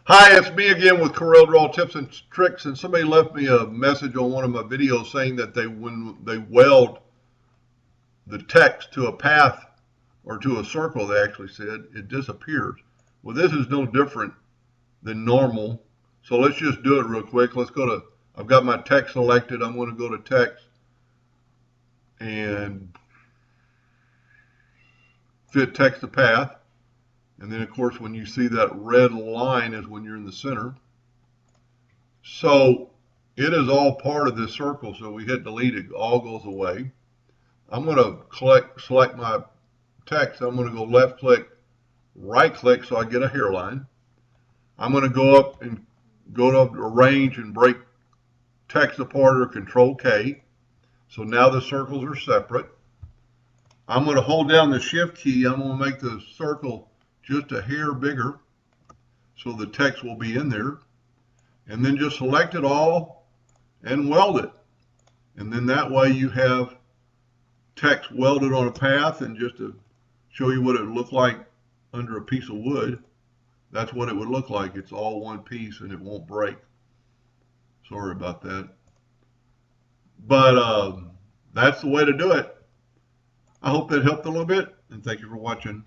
Hi, it's me again with Corel Draw Tips and Tricks, and somebody left me a message on one of my videos saying that when they weld the text to a path or to a circle, they actually said, it disappears. Well, this is no different than normal, so let's just do it real quick. I've got my text selected. I'm going to go to text and fit text to path. And then, of course, when you see that red line is when you're in the center. So it is all part of this circle. So we hit delete, it all goes away. I'm going to select my text. I'm going to go left click, right click so I get a hairline. I'm going to go up and go to arrange and break text apart, or Control K. So now the circles are separate. I'm going to hold down the Shift key. I'm going to make the circle just a hair bigger so the text will be in there. And then just select it all and weld it. And then that way you have text welded on a path. And just to show you what it would look like under a piece of wood, that's what it would look like. It's all one piece and it won't break. Sorry about that. But that's the way to do it. I hope that helped a little bit, and thank you for watching.